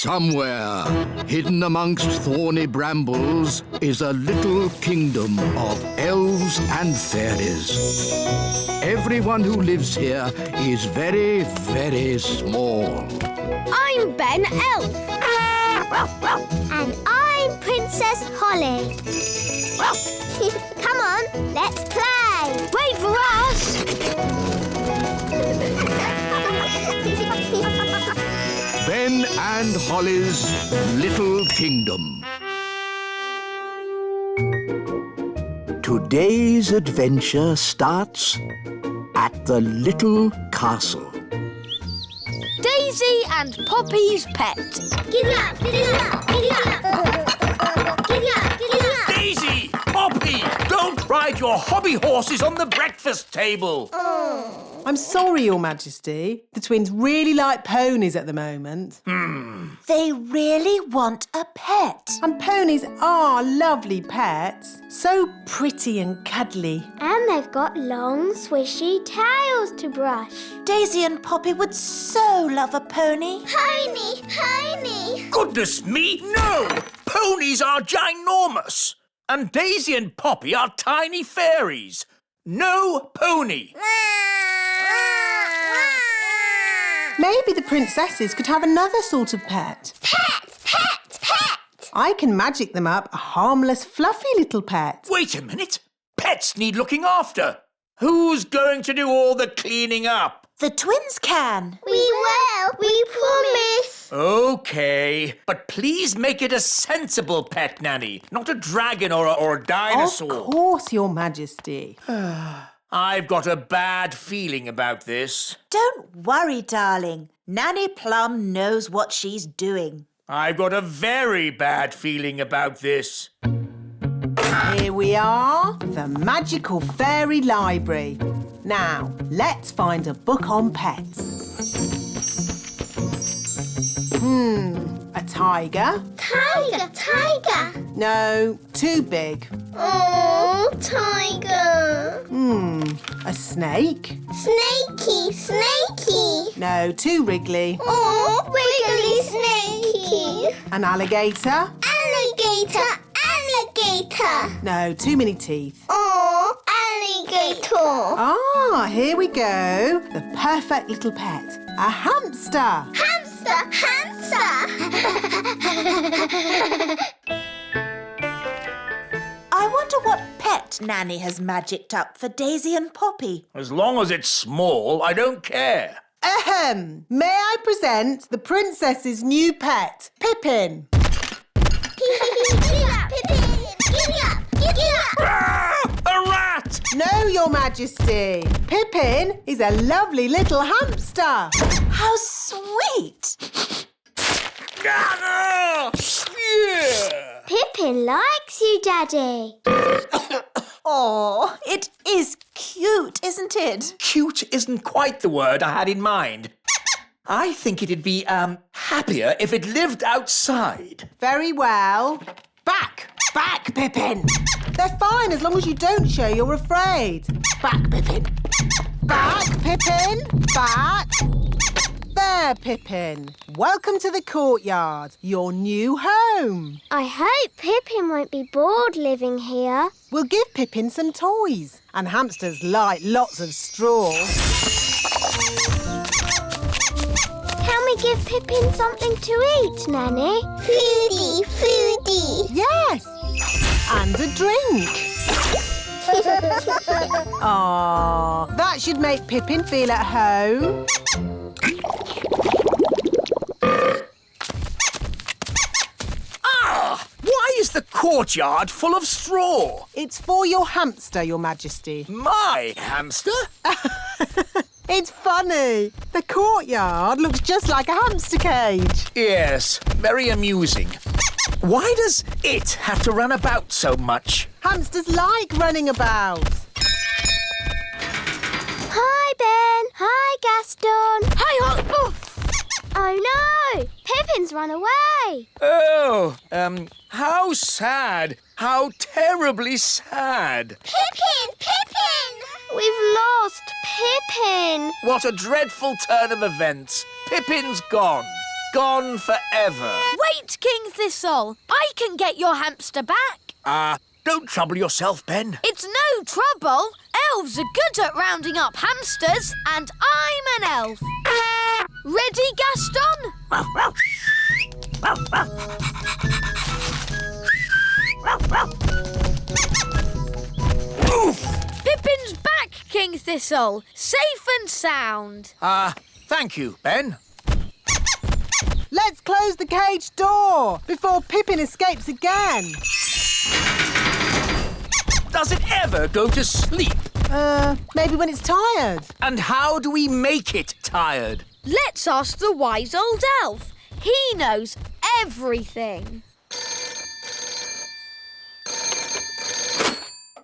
Somewhere, hidden amongst thorny brambles, is a little kingdom of elves and fairies. Everyone who lives here is very, very small. I'm Ben Elf. And I'm Princess Holly. Come on, let's play. Wait for us! Ben and Holly's Little Kingdom. Today's adventure starts at the little castle. Daisy and Poppy's pet. Giddy up, giddy up, giddy up. Giddy up, giddy up. Daisy! Poppy! Don't ride your hobby horses on the breakfast table. I'm sorry, Your Majesty. The twins really like ponies at the moment. They really want a pet. And ponies are lovely pets. So pretty and cuddly. And they've got long, swishy tails to brush. Daisy and Poppy would so love a pony. Pony, pony. Goodness me, no! Ponies are ginormous. And Daisy and Poppy are tiny fairies. No pony. Maybe the princesses could have another sort of pet. Pet, pet, pet. I can magic them up a harmless, fluffy little pet. Wait a minute. Pets need looking after. Who's going to do all the cleaning up? The twins can. We will. We promise. OK, but please make it a sensible pet, Nanny, not a dragon or a dinosaur. Of course, Your Majesty. I've got a bad feeling about this. Don't worry, darling. Nanny Plum knows what she's doing. I've got a very bad feeling about this. Here we are, the magical fairy library. Now, let's find a book on pets. A tiger? Tiger, tiger. No, too big. Oh, tiger. A snake? Snakey, snakey. No, too wriggly. Oh, wiggly snakey. An alligator? Alligator, alligator. No, too many teeth. Oh, alligator. Ah, here we go. The perfect little pet. A hamster. Hamster, hamster. I wonder what pet Nanny has magicked up for Daisy and Poppy. As long as it's small, I don't care. Ahem. May I present the princess's new pet, Pippin? Giddy up, Pippin. Giddy up, giddy up. Ah, a rat! No, Your Majesty. Pippin is a lovely little hamster. How sweet! Ah, yeah. Pippin likes you, Daddy. Oh, it is cute, isn't it? Cute isn't quite the word I had in mind. I think it'd be, happier if it lived outside. Very well. Back, Pippin. They're fine as long as you don't show you're afraid. Back, Pippin. Back, Pippin. Back. There, Pippin. Welcome to the courtyard, your new home. I hope Pippin won't be bored living here. We'll give Pippin some toys. And hamsters like lots of straw. Can we give Pippin something to eat, Nanny? Foodie, foodie. Yes. And a drink. Aww, that should make Pippin feel at home. Why is the courtyard full of straw? It's for your hamster, Your Majesty. My hamster? It's funny. The courtyard looks just like a hamster cage. Yes, very amusing. Why does it have to run about so much? Hamsters like running about. Hi, Ben. Hi, Gaston. Hi, Hot. Oh, no. Pippin's run away. Oh, how sad. How terribly sad. Pippin, Pippin. We've lost Pippin. What a dreadful turn of events. Pippin's gone. gone forever. Wait, King Thistle. I can get your hamster back. Don't trouble yourself, Ben. It's no trouble. Elves are good at rounding up hamsters, and I'm an elf. Ready, Gaston? Pippin's back, King Thistle. Safe and sound. Thank you, Ben. Let's close the cage door before Pippin escapes again. Does it ever go to sleep? Maybe when it's tired. And how do we make it tired? Let's ask the wise old elf. He knows everything.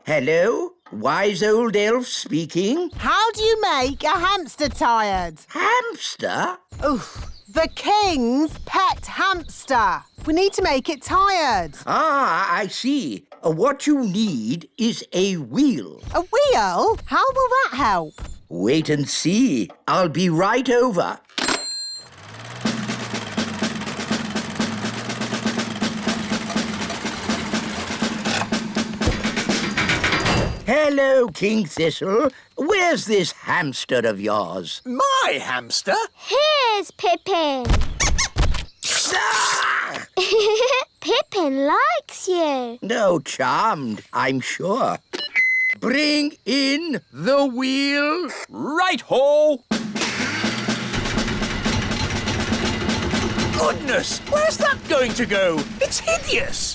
Hello, wise old elf speaking. How do you make a hamster tired? Hamster? Oof, the king's pet hamster. We need to make it tired. Ah, I see. What you need is a wheel. A wheel? How will that help? Wait and see. I'll be right over. Hello, King Thistle. Where's this hamster of yours? My hamster? Here's Pippin. Ah! Pippin likes you. No, charmed, I'm sure. Bring in the wheel. Right-ho! Goodness, where's that going to go? It's hideous.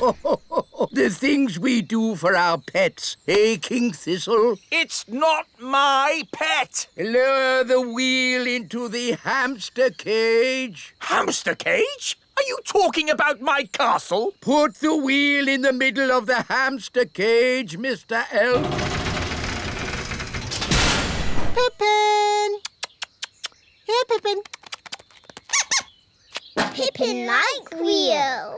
The things we do for our pets, eh, King Thistle? It's not my pet. Lower the wheel into the hamster cage. Hamster cage? Are you talking about my castle? Put the wheel in the middle of the hamster cage, Mr. Elf. Pippin! Here, Pippin. Pippin like wheel.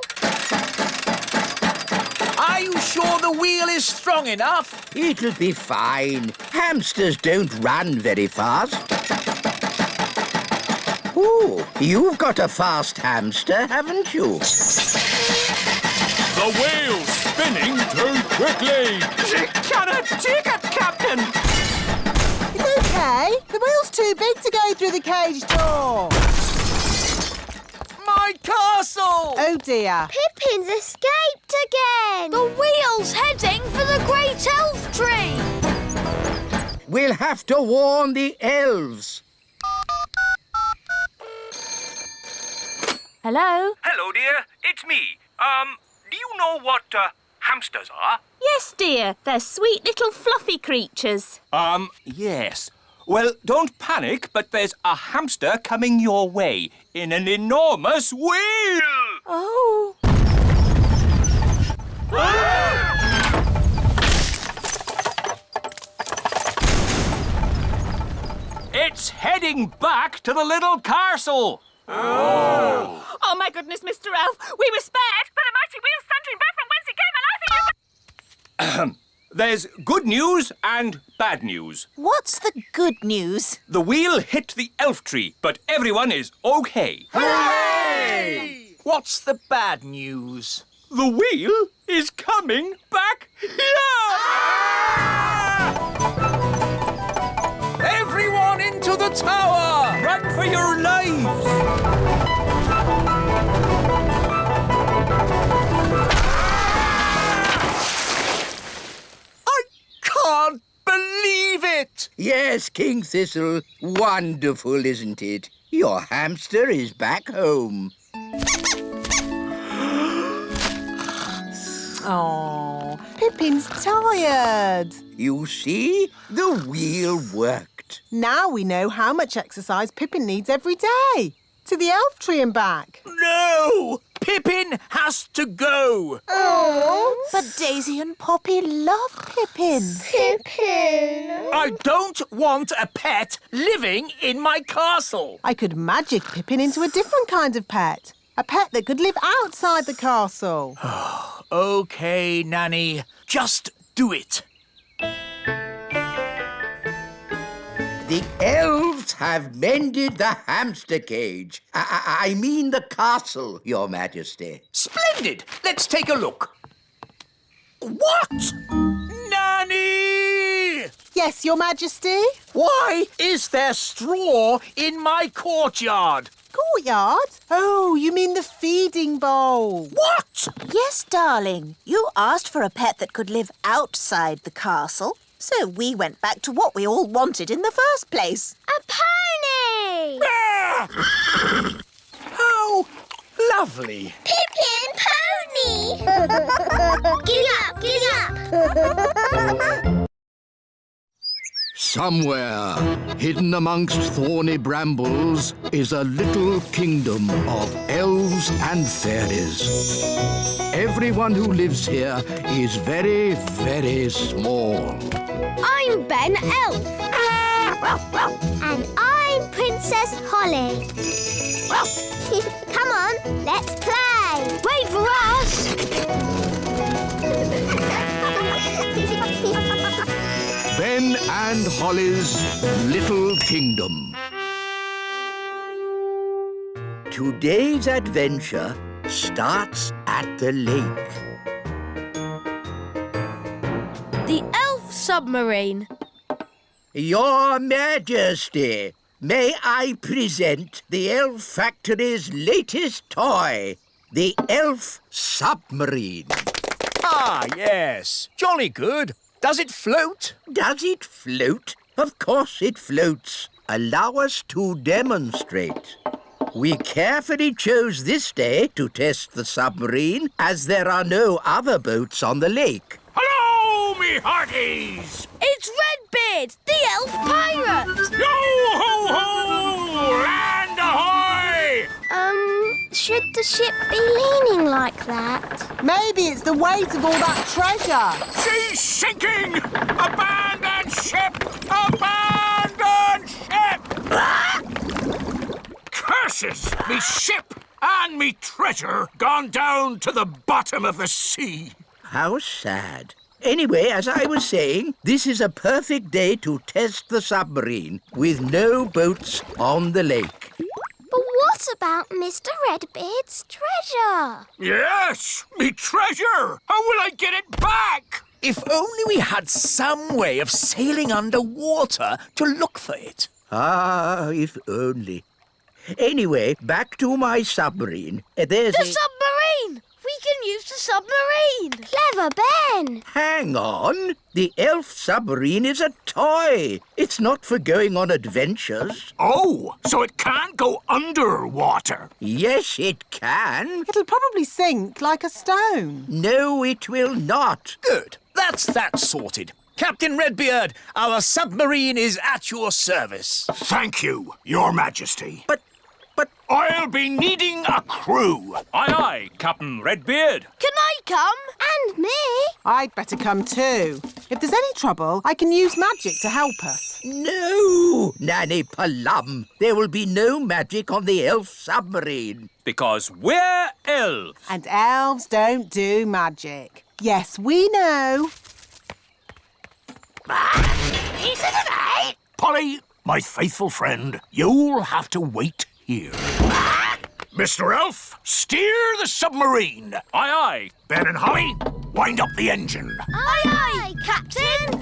Are you sure the wheel is strong enough? It'll be fine. Hamsters don't run very fast. Ooh, you've got a fast hamster, haven't you? The wheel's spinning too quickly. She cannot take it, Captain. It's okay. The wheel's too big to go through the cage door. My castle! Oh, dear. Pippin's escaped again. The wheel's heading for the great elf tree. We'll have to warn the elves. Hello? Hello, dear. It's me. Do you know what hamsters are? Yes, dear. They're sweet little fluffy creatures. Yes. Well, don't panic, but there's a hamster coming your way in an enormous wheel. Oh. It's heading back to the little castle. Oh, my goodness, Mr. Elf. We were spared, but a mighty wheel thundering back from whence it came, and I think you... There's good news and bad news. What's the good news? The wheel hit the elf tree, but everyone is okay. Hooray! What's the bad news? The wheel is coming back here! Everyone into the tower! Run for your lives! Can't believe it! Yes, King Thistle. Wonderful, isn't it? Your hamster is back home. Oh, Pippin's tired. You see? The wheel worked. Now we know how much exercise Pippin needs every day. To the elf tree and back. No! Pippin has to go! But Daisy and Poppy love Pippin. Pippin. I don't want a pet living in my castle. I could magic Pippin into a different kind of pet. A pet that could live outside the castle. OK, Nanny. Just do it. The elves have mended the hamster cage. I mean the castle, Your Majesty. Splendid! Let's take a look. What? Nanny! Yes, Your Majesty? Why is there straw in my courtyard? Courtyard? Oh, you mean the feeding bowl. What? Yes, darling. You asked for a pet that could live outside the castle, so we went back to what we all wanted in the first place. A pony! Ah! How lovely. Pippin pony! Giddy up, giddy up! Somewhere, hidden amongst thorny brambles, is a little kingdom of elves and fairies. Everyone who lives here is very, very small. I'm Ben Elf. And I'm Princess Holly. Come on, let's play. Wait for us! Ben and Holly's Little Kingdom. Today's adventure starts at the lake. The Elf Submarine. Your Majesty, may I present the Elf Factory's latest toy, the Elf Submarine. Ah, yes. Jolly good. Does it float? Does it float? Of course it floats. Allow us to demonstrate. We carefully chose this day to test the submarine, as there are no other boats on the lake. Hello, me hearties! It's Redbeard, the Elf Pirate. Yo-ho-ho! Land ahoy! Should the ship be leaning like that? Maybe it's the weight of all that treasure. She's sinking! Abandon ship! Abandon ship! Curses! Me ship and me treasure gone down to the bottom of the sea. How sad. Anyway, as I was saying, this is a perfect day to test the submarine with no boats on the lake. But what about Mr. Redbeard's treasure? Yes, me treasure! How will I get it back? If only we had some way of sailing underwater to look for it. Ah, if only. Anyway, back to my submarine. There's The submarine! We can use the submarine. Clever Ben! Hang on. The Elf Submarine is a toy. It's not for going on adventures. Oh, so it can't go underwater. Yes, it can. It'll probably sink like a stone. No, it will not. Good. That's that sorted. Captain Redbeard, our submarine is at your service. Thank you, Your Majesty. But I'll be needing a crew. Aye, aye, Captain Redbeard. Can I come? And me! I'd better come too. If there's any trouble, I can use magic to help us. no, Nanny Plum. There will be no magic on the Elf Submarine. Because we're elves. And elves don't do magic. Yes, we know. Polly, my faithful friend, you'll have to wait here. Mr. Elf, steer the submarine. Aye, aye. Ben and Holly, wind up the engine. Aye, aye, Captain.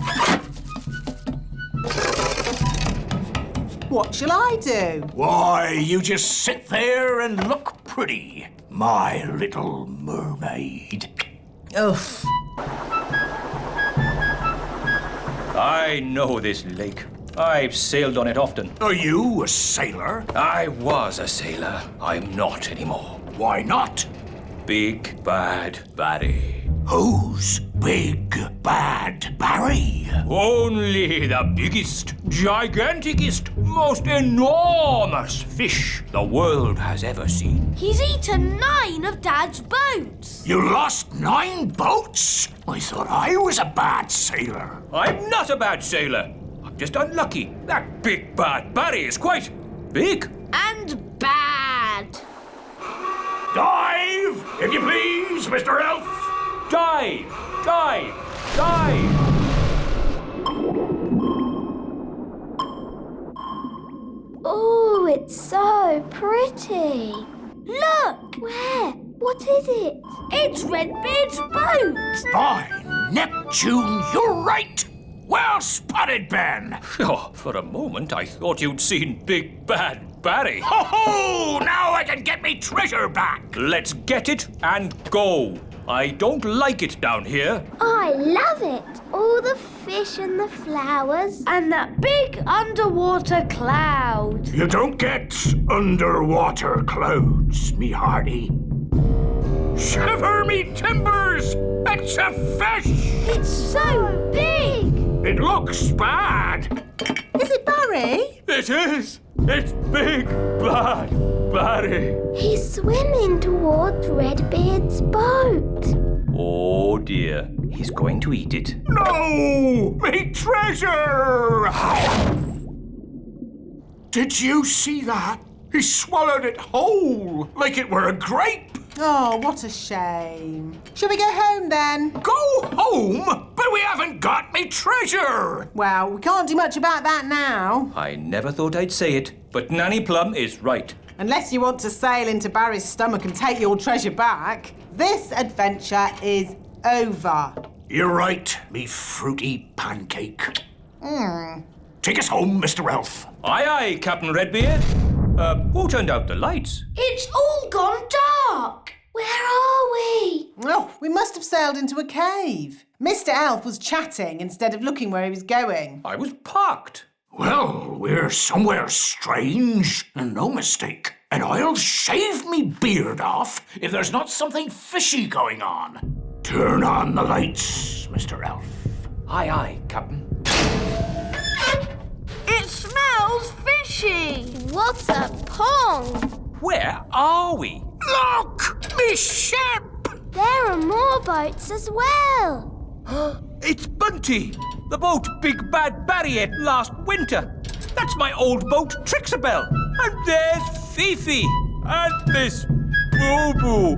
What shall I do? Why, you just sit there and look pretty, my little mermaid. Ugh. I know this lake. I've sailed on it often. Are you a sailor? I was a sailor. I'm not anymore. Why not? Big Bad Barry. Who's Big Bad Barry? Only the biggest, giganticest, most enormous fish the world has ever seen. He's eaten 9 of Dad's boats. You lost 9 boats? I thought I was a bad sailor. I'm not a bad sailor. I'm just unlucky. That Big Bad Barry is quite big. And bad. Dive, if you please, Mr. Elf. Dive! Dive! Dive! It's so pretty. Look! Where? What is it? It's Redbeard's boat! By Neptune, you're right! Well spotted, Ben! Oh, for a moment I thought you'd seen Big Bad Barry. Ho-ho! Now I can get me treasure back! Let's get it and go. I don't like it down here. I love it. All the fish and the flowers. And that big underwater cloud. You don't get underwater clouds, me hearty. Shiver me timbers! It's a fish! It's so big! It looks bad. Is it Barry? It is. It's Big Bad Barry. He's swimming towards Redbeard's boat. Oh dear, he's going to eat it. No! Me treasure! Did you see that? He swallowed it whole, like it were a grape. Oh, what a shame. Shall we go home then? Go home? But we haven't got me treasure. Well, we can't do much about that now. I never thought I'd say it, but Nanny Plum is right. Unless you want to sail into Barry's stomach and take your treasure back, this adventure is over. You're right, me fruity pancake. Take us home, Mr. Elf. Aye, aye, Captain Redbeard. Who turned out the lights? It's all gone dark! Where are we? Oh, we must have sailed into a cave. Mr. Elf was chatting instead of looking where he was going. I was parked. Well, we're somewhere strange, and no mistake. And I'll shave me beard off if there's not something fishy going on. Turn on the lights, Mr. Elf. Aye, aye, Captain. It smells fishy! What a pong! Where are we? Look! Me ship! There are more boats as well. It's Bunty, the boat Big Bad Barry ate last winter. That's my old boat, Trixabelle. And there's Fifi. And this Boo-Boo.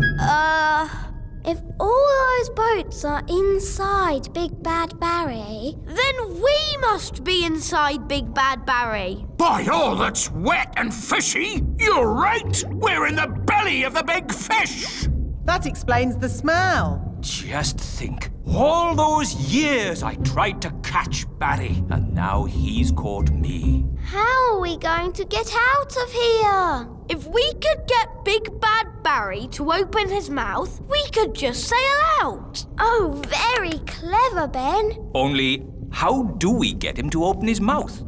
If all those boats are inside Big Bad Barry, Then we must be inside Big Bad Barry. By all that's wet and fishy, you're right! We're in the belly of the big fish! That explains the smell. Just think, all those years I tried to catch Barry, and now he's caught me. how are we going to get out of here? If we could get Big Bad Barry to open his mouth, we could just sail out. Oh, very clever, Ben. Only, how do we get him to open his mouth?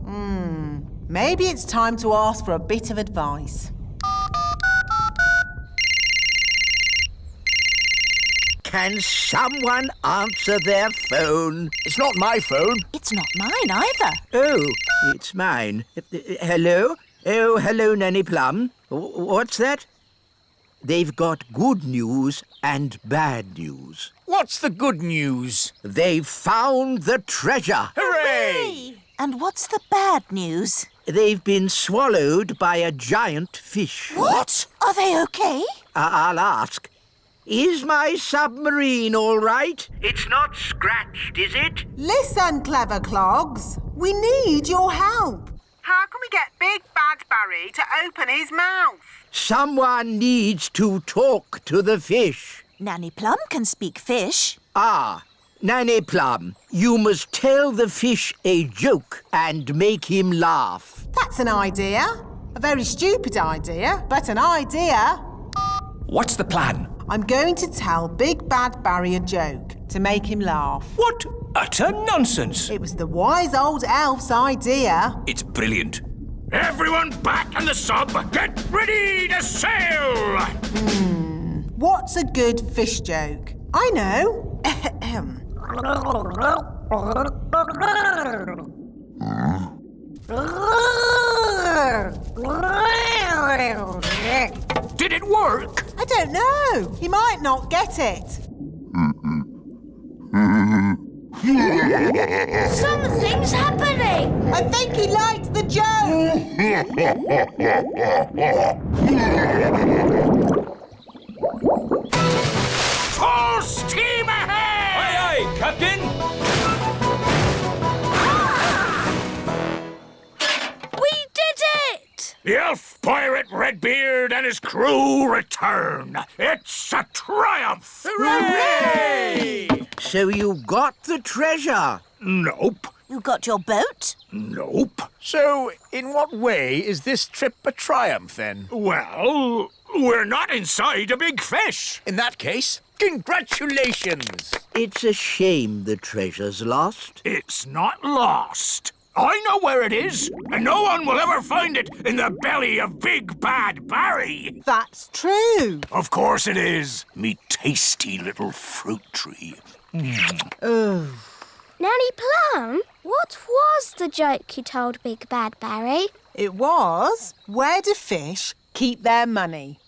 Maybe it's time to ask for a bit of advice. Can someone answer their phone? It's not my phone. It's not mine either. Oh, it's mine. Hello? Oh, hello, Nanny Plum. What's that? They've got good news and bad news. What's the good news? They've found the treasure. Hooray! And what's the bad news? They've been swallowed by a giant fish. What? Are they okay? I'll ask. Is my submarine all right? It's not scratched, is it? Listen, clever clogs. We need your help. How can we get Big Bad Barry to open his mouth? Someone needs to talk to the fish. Nanny Plum can speak fish. Ah, Nanny Plum, you must tell the fish a joke and make him laugh. That's an idea. A very stupid idea, but an idea. What's the plan? I'm going to tell Big Bad Barry a joke to make him laugh. What utter nonsense! It was the wise old elf's idea. It's brilliant. Everyone back in the sub! Get ready to sail! What's a good fish joke? I know. Did it work? I don't know. He might not get it. Something's happening. I think he liked the joke. Full steam ahead! Aye, aye, Captain! We did it! The elf pirate his crew return. It's a triumph! Hooray! So you got the treasure? Nope. You got your boat? Nope. So, in what way is this trip a triumph, then? Well, we're not inside a big fish. In that case, congratulations! It's a shame the treasure's lost. It's not lost. I know where it is, and no one will ever find it in the belly of Big Bad Barry. That's true. Of course it is, me tasty little fruit tree. Nanny Plum, what was the joke you told Big Bad Barry? It was, where do fish keep their money?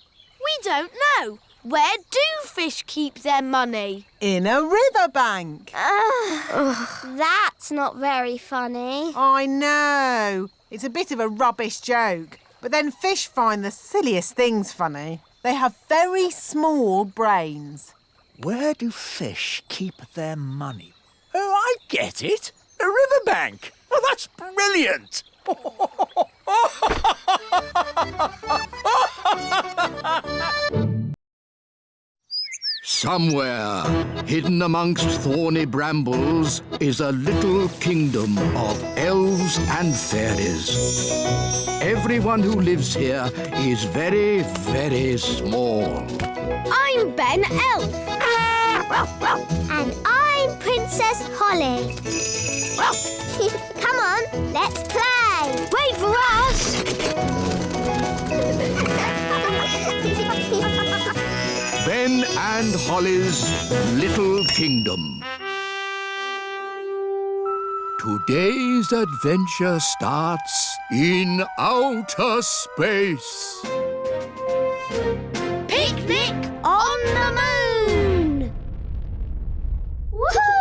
We don't know. Where do fish keep their money? In a riverbank. That's not very funny. I know. It's a bit of a rubbish joke. But then fish find the silliest things funny. They have very small brains. Where do fish keep their money? Oh, I get it. A riverbank. Oh, that's brilliant. Somewhere, hidden amongst thorny brambles, is a little kingdom of elves and fairies. Everyone who lives here is very, very small. I'm Ben Elf. And I'm Princess Holly. Come on, let's play. Wait for us. Ben and Holly's Little Kingdom. Today's adventure starts in outer space. Picnic on the moon. Woohoo!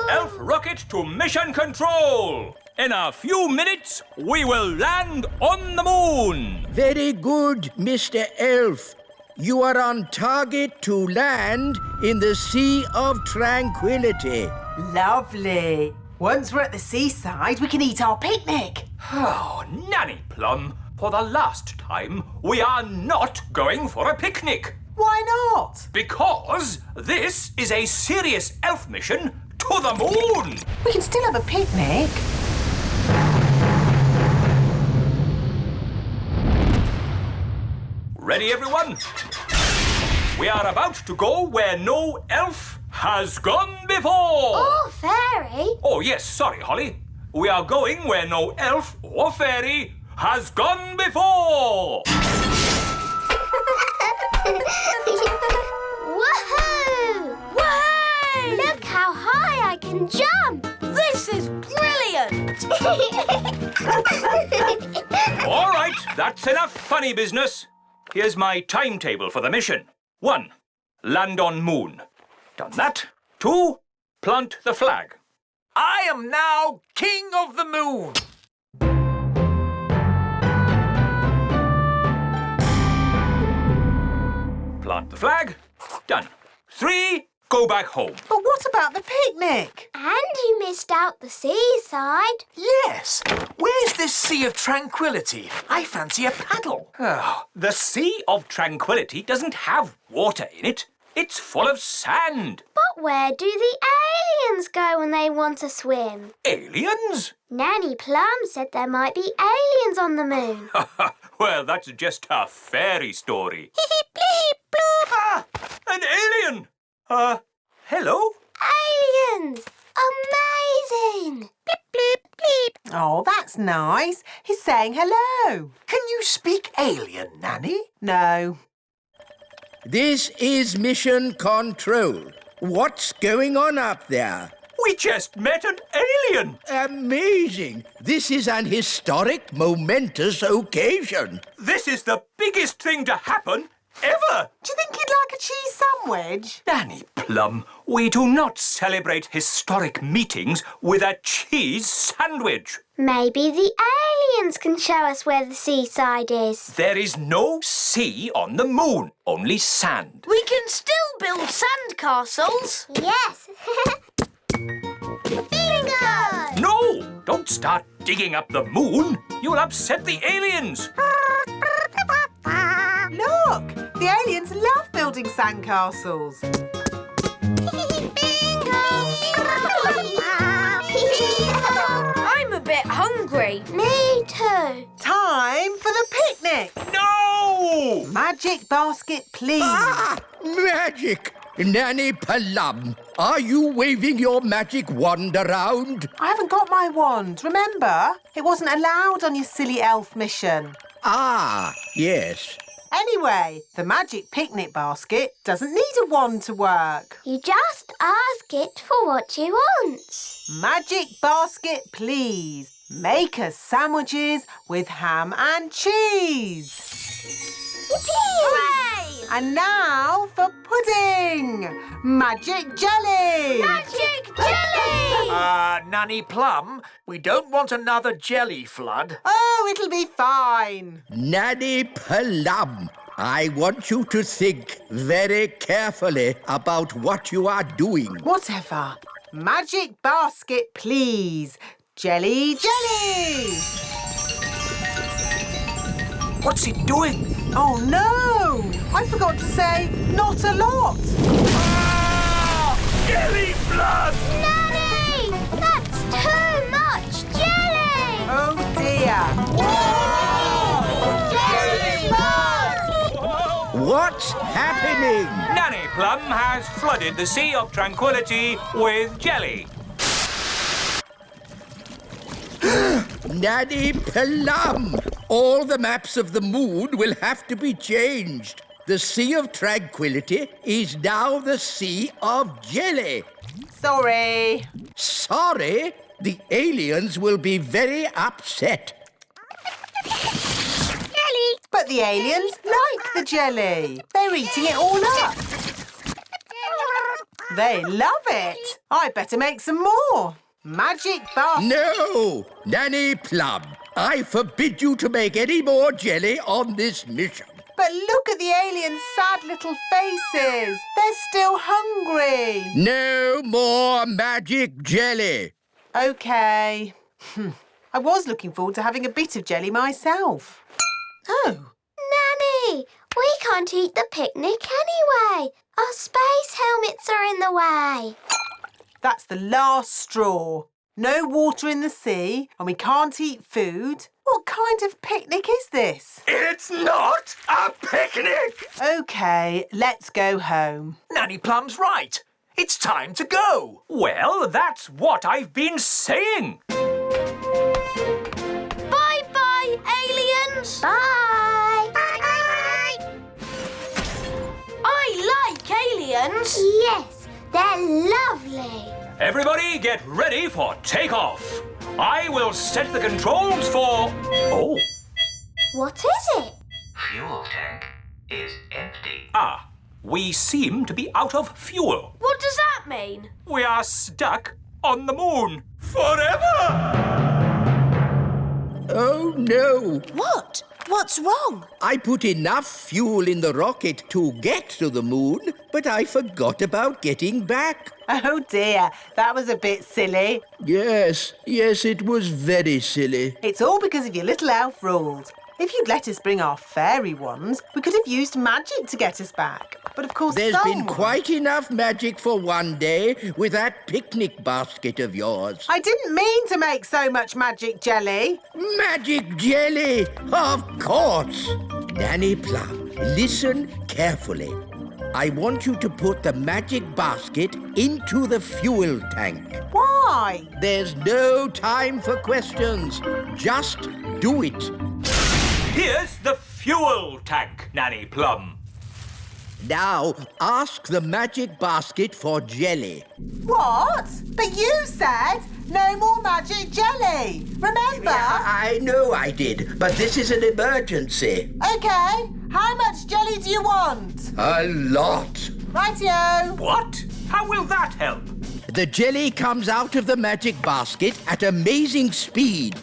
Elf rocket to mission control. In a few minutes, we will land on the moon. Very good, Mr. Elf. You are on target to land in the Sea of Tranquility. Lovely. Once we're at the seaside, we can eat our picnic. Oh, Nanny Plum, for the last time, we are not going for a picnic. Why not? Because this is a serious elf mission to the moon. We can still have a picnic. Ready, everyone? We are about to go where no elf has gone before. Oh, fairy. Oh, yes, sorry, Holly. We are going where no elf or fairy has gone before. Woohoo! Whey! Look how high I can jump. This is brilliant. All right, that's enough funny business. Here's my timetable for the mission. 1, land on moon. Done that. 2, plant the flag. I am now King of the Moon. Plant the flag. Done. 3, go back home. But what about the picnic? And you missed out the seaside. Yes. Where's this Sea of Tranquility? I fancy a paddle. Oh, the Sea of Tranquility doesn't have water in it. It's full of sand. But where do the aliens go when they want to swim? Aliens? Nanny Plum said there might be aliens on the moon. Well, that's just a fairy story. Ah, an alien! Hello? Aliens! Amazing! Bleep, bleep, bleep. Oh, that's nice. He's saying hello. Can you speak alien, Nanny? No. This is Mission Control. What's going on up there? We just met an alien. Amazing! This is an historic, momentous occasion. This is the biggest thing to happen ever. Do you think he'd like a cheese sandwich? Nanny Plum, we do not celebrate historic meetings with a cheese sandwich. Maybe the aliens can show us where the seaside is. There is no sea on the moon, only sand. We can still build sand castles. Yes. Bingo! No, don't start digging up the moon, you'll upset the aliens. Look, the aliens love building sandcastles. I'm a bit hungry. Me too. Time for the picnic. No! Magic basket, please. Magic! Nanny Plum, are you waving your magic wand around? I haven't got my wand, remember? It wasn't allowed on your silly elf mission. Ah, yes. Anyway, the magic picnic basket doesn't need a wand to work. You just ask it for what you want. Magic basket, please. Make us sandwiches with ham and cheese. Yippee! Hooray! And now for pudding. Magic jelly. Magic jelly! Nanny Plum, we don't want another jelly flood. Oh, it'll be fine. Nanny Plum, I want you to think very carefully about what you are doing. Whatever. Magic basket, please. Jelly, jelly. What's it doing? Oh, no. I forgot to say not a lot. Jelly flood! Nanny! That's too much jelly! Oh, dear. Jelly! What's happening? Nanny Plum has flooded the Sea of Tranquility with jelly. Nanny Plum, all the maps of the moon will have to be changed. The Sea of Tranquility is now the Sea of Jelly. Sorry. Sorry, the aliens will be very upset. Jelly! But the aliens like the jelly. They're eating it all up. They love it. I better make some more. Magic basket. No! Nanny Plum, I forbid you to make any more jelly on this mission. But look at the aliens' sad little faces. They're still hungry. No more magic jelly. OK. I was looking forward to having a bit of jelly myself. Oh. Nanny! We can't eat the picnic anyway. Our space helmets are in the way. That's the last straw. No water in the sea and we can't eat food. What kind of picnic is this? It's not a picnic! OK, let's go home. Nanny Plum's right. It's time to go. Well, that's what I've been saying. Bye-bye, aliens! Bye! I like aliens! Yes, they're lovely. Everybody get ready for takeoff. I will set the controls for... Oh. What is it? Fuel tank is empty. Ah, we seem to be out of fuel. What does that mean? We are stuck on the moon forever. Oh, no. What? What's wrong? I put enough fuel in the rocket to get to the moon, but I forgot about getting back. Oh dear, that was a bit silly. Yes, it was very silly. It's all because of your little elf rules. If you'd let us bring our fairy wands, we could have used magic to get us back. But of course There's been quite enough magic for one day with that picnic basket of yours. I didn't mean to make so much magic jelly. Magic jelly, of course. Nanny Plum, listen carefully. I want you to put the magic basket into the fuel tank. Why? There's no time for questions. Just do it. Here's the fuel tank, Nanny Plum. Now, ask the magic basket for jelly. What? But you said no more magic jelly. Remember? I know I did, but this is an emergency. OK, how much jelly do you want? A lot. Rightio. What? How will that help? The jelly comes out of the magic basket at amazing speed.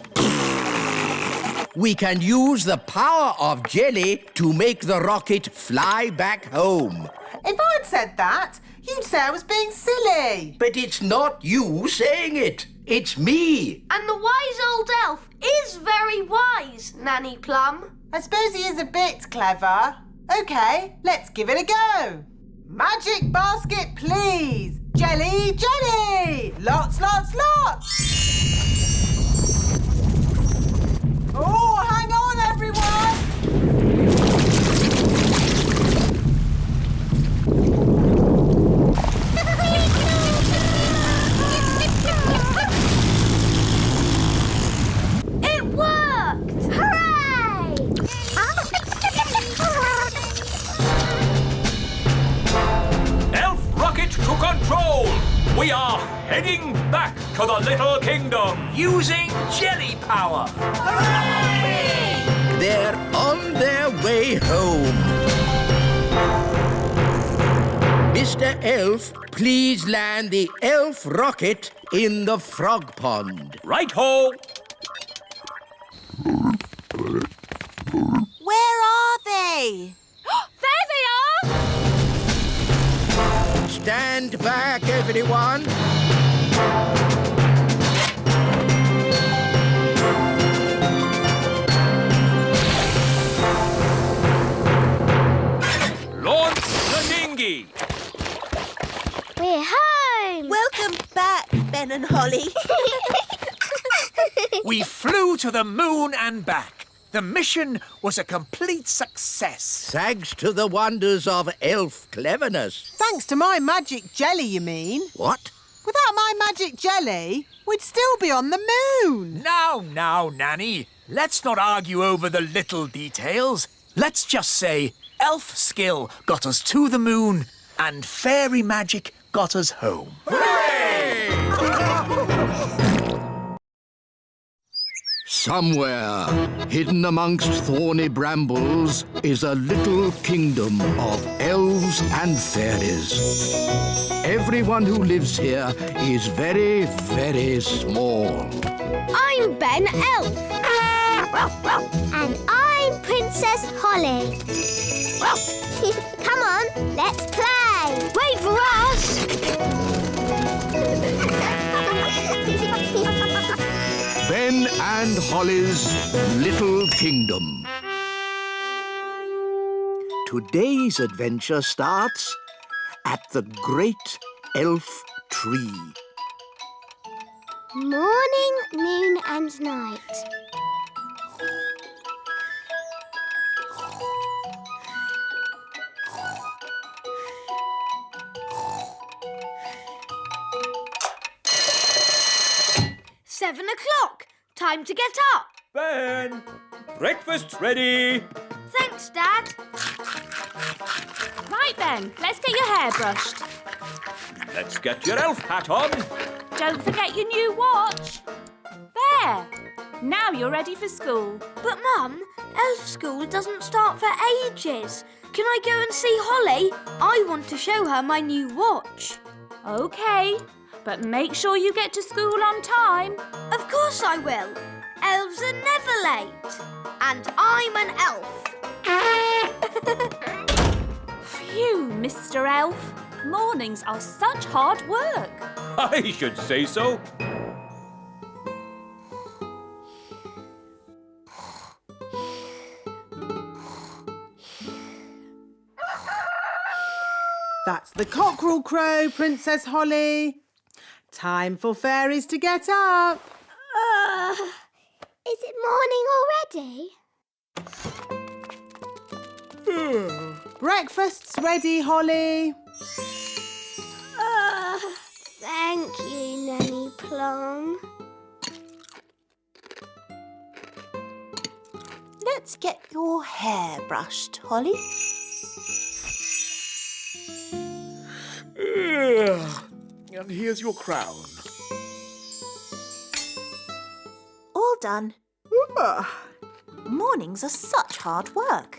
We can use the power of jelly to make the rocket fly back home. If I'd said that, you'd say I was being silly. But it's not you saying it. It's me. And the wise old elf is very wise, Nanny Plum. I suppose he is a bit clever. OK, let's give it a go. Magic basket, please. Jelly, jelly. Lots, lots, lots. Oh, hang on, everyone. It worked! Hooray! Elf rocket to control! We are heading back to the little kingdom! Using jelly power. They're on their way home. Mr. Elf, please land the elf rocket in the frog pond. Right-ho! Where are they? There they are! Stand back, everyone. Launch the dinghy! We're home. Welcome back, Ben and Holly. We flew to the moon and back. The mission was a complete success. Thanks to the wonders of elf cleverness. Thanks to my magic jelly, you mean? What? Without my magic jelly, we'd still be on the moon. Now, Nanny. Let's not argue over the little details. Let's just say elf skill got us to the moon and fairy magic got us home. Somewhere, hidden amongst thorny brambles, is a little kingdom of elves and fairies. Everyone who lives here is very, very small. I'm Ben Elf. And I'm Princess Holly. Come on, let's play. Wait for us! Ben and Holly's Little Kingdom. Today's adventure starts at the Great Elf Tree. Morning, noon and night. Seven o'clock. Time to get up. Ben, breakfast's ready. Thanks, Dad. Right then, let's get your hair brushed. Let's get your elf hat on. Don't forget your new watch. There. Now you're ready for school. But, Mum, elf school doesn't start for ages. Can I go and see Holly? I want to show her my new watch. OK, but make sure you get to school on time. Of course I will. Elves are never late. And I'm an elf. Phew, Mr. Elf. Mornings are such hard work. I should say so. That's the cockerel crow, Princess Holly. Time for fairies to get up. Is it morning already? Breakfast's ready, Holly. Thank you, Nanny Plum. Let's get your hair brushed, Holly. And here's your crown. All done. Mornings are such hard work.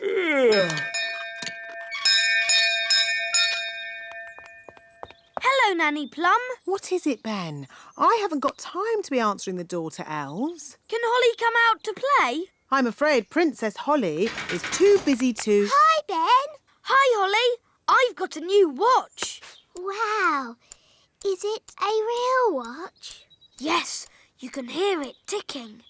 Hello, Nanny Plum. What is it, Ben? I haven't got time to be answering the door to elves. Can Holly come out to play? I'm afraid Princess Holly is too busy to... Hi, Ben. Hi, Holly. I've got a new watch. Wow. Is it a real watch? Yes, you can hear it ticking.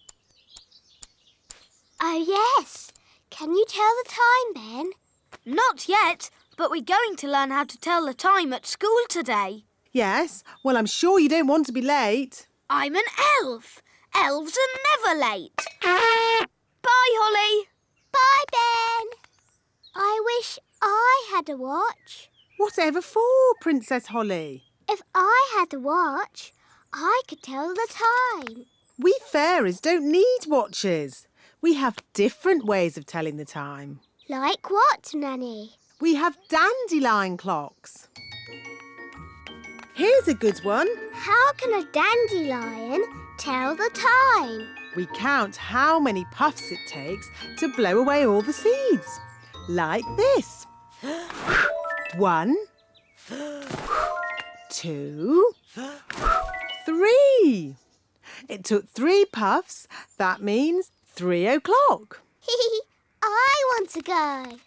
Oh, yes. Can you tell the time, Ben? Not yet, but we're going to learn how to tell the time at school today. Yes, well, I'm sure you don't want to be late. I'm an elf. Elves are never late. Bye, Holly. Bye, Ben. I wish I had a watch. Whatever for, Princess Holly? If I had a watch, I could tell the time. We fairies don't need watches. We have different ways of telling the time. Like what, Nanny? We have dandelion clocks. Here's a good one. How can a dandelion tell the time? We count how many puffs it takes to blow away all the seeds. Like this. 1, 2, 3. It took 3 puffs. That means 3 o'clock. I want to go.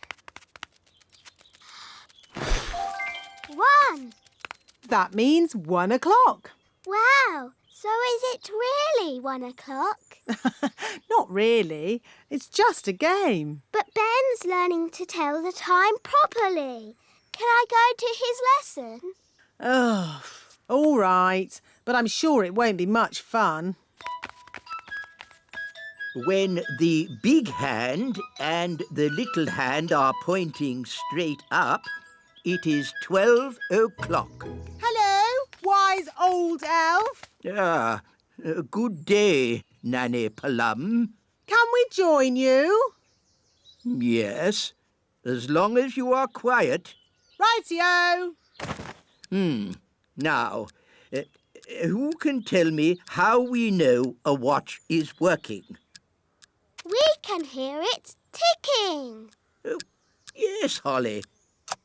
1. That means 1 o'clock. Wow, so is it really 1 o'clock? Not really. It's just a game. But Ben's learning to tell the time properly. Can I go to his lesson? Oh, all right. But I'm sure it won't be much fun. When the big hand and the little hand are pointing straight up, it is 12 o'clock. Hello, wise old elf. Ah, good day, Nanny Plum. Can we join you? Yes, as long as you are quiet. Rightio. Now, who can tell me how we know a watch is working? We can hear it ticking. Yes, Holly.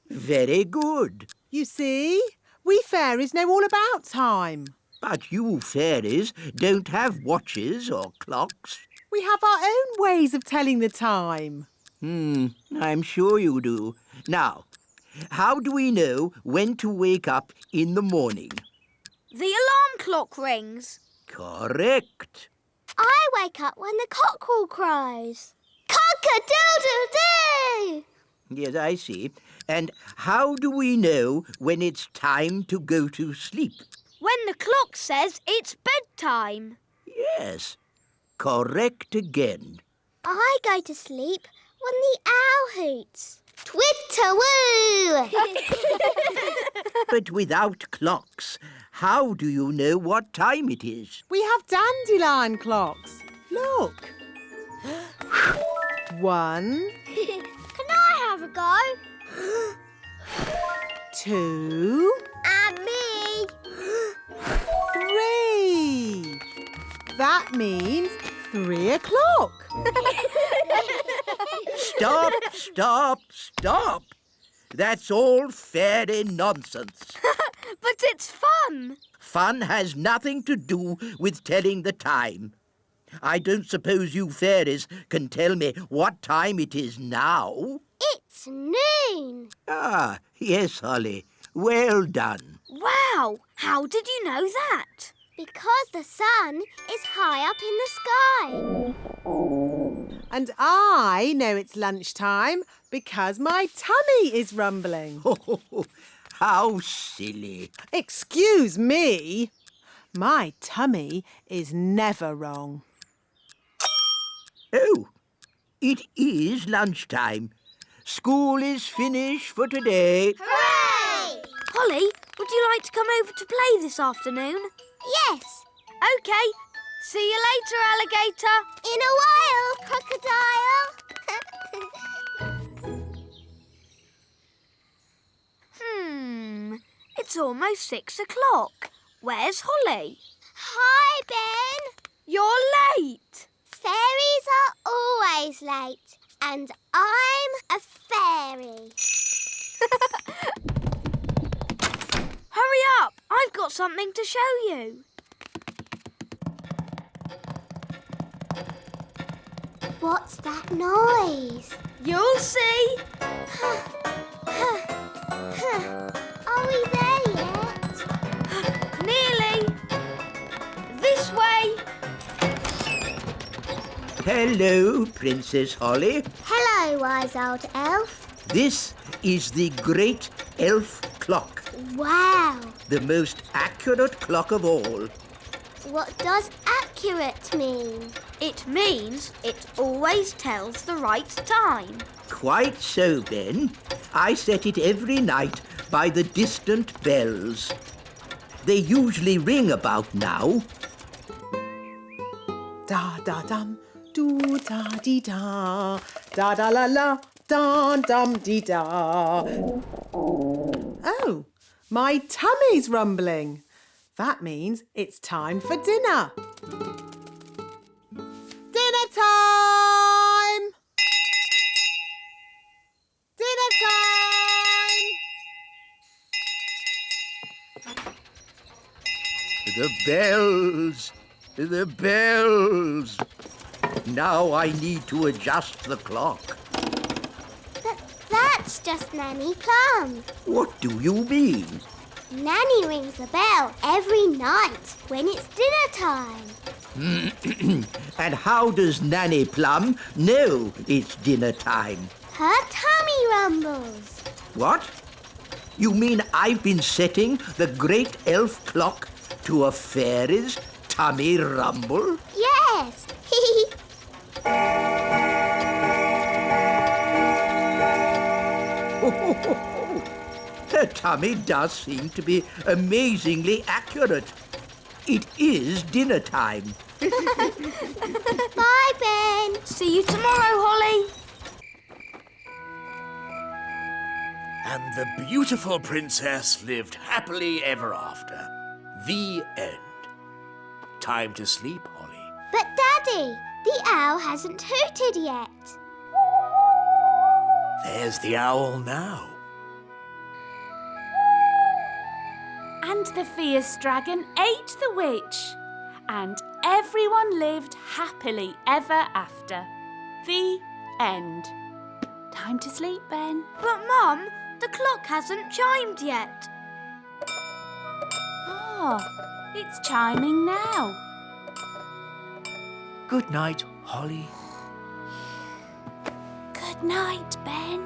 Very good. You see, we fairies know all about time. But you fairies don't have watches or clocks. We have our own ways of telling the time. I'm sure you do. Now, how do we know when to wake up in the morning? The alarm clock rings. Correct. I wake up when the cockerel crows. Cock-a-doodle-doo! Yes, I see. And how do we know when it's time to go to sleep? When the clock says it's bedtime. Yes, correct again. I go to sleep when the owl hoots. Twitter-woo! But without clocks, how do you know what time it is? We have dandelion clocks. Look. 1, Can I have a go? 2, And me. 3. That means 3 o'clock. Stop, stop, stop. That's all fairy nonsense. But it's fun. Fun has nothing to do with telling the time. I don't suppose you fairies can tell me what time it is now. It's noon. Ah, yes, Holly. Well done. Wow, how did you know that? Because the sun is high up in the sky. And I know it's lunchtime because my tummy is rumbling. How silly. Excuse me. My tummy is never wrong. Oh, it is lunchtime. School is finished for today. Hooray! Holly, would you like to come over to play this afternoon? Yes. OK. See you later, alligator. In a while, crocodile. It's almost 6 o'clock. Where's Holly? Hi, Ben. You're late. Fairies are always late. And I'm a fairy. Hurry up. I've got something to show you. What's that noise? You'll see. Are we there yet? Nearly. Hello, Princess Holly. Hello, wise old elf. This is the Great Elf Clock, Wow. the most accurate clock of all. What does accurate mean? It means it always tells the right time. Quite so, Ben. I set it every night by the distant bells. They usually ring about now. Da da dum, do da dee da, da da la la, da dum dee da. Oh, my tummy's rumbling. That means it's time for dinner. Dinner time! Dinner time! The bells! The bells! Now I need to adjust the clock. That's just Nanny Plum. What do you mean? Nanny rings the bell every night when it's dinner time. And how does Nanny Plum know it's dinner time? Her tummy rumbles. What? You mean I've been setting the Great Elf Clock to a fairy's tummy rumble? Yes. Her tummy does seem to be amazingly accurate. It is dinner time. Bye, Ben. See you tomorrow, Holly. And the beautiful princess lived happily ever after. The end. Time to sleep, Holly. But, Daddy, the owl hasn't hooted yet. There's the owl now. And the fierce dragon ate the witch. And everyone lived happily ever after. The end. Time to sleep, Ben. But, Mum, the clock hasn't chimed yet. Oh, it's chiming now. Good night, Holly. Good night, Ben.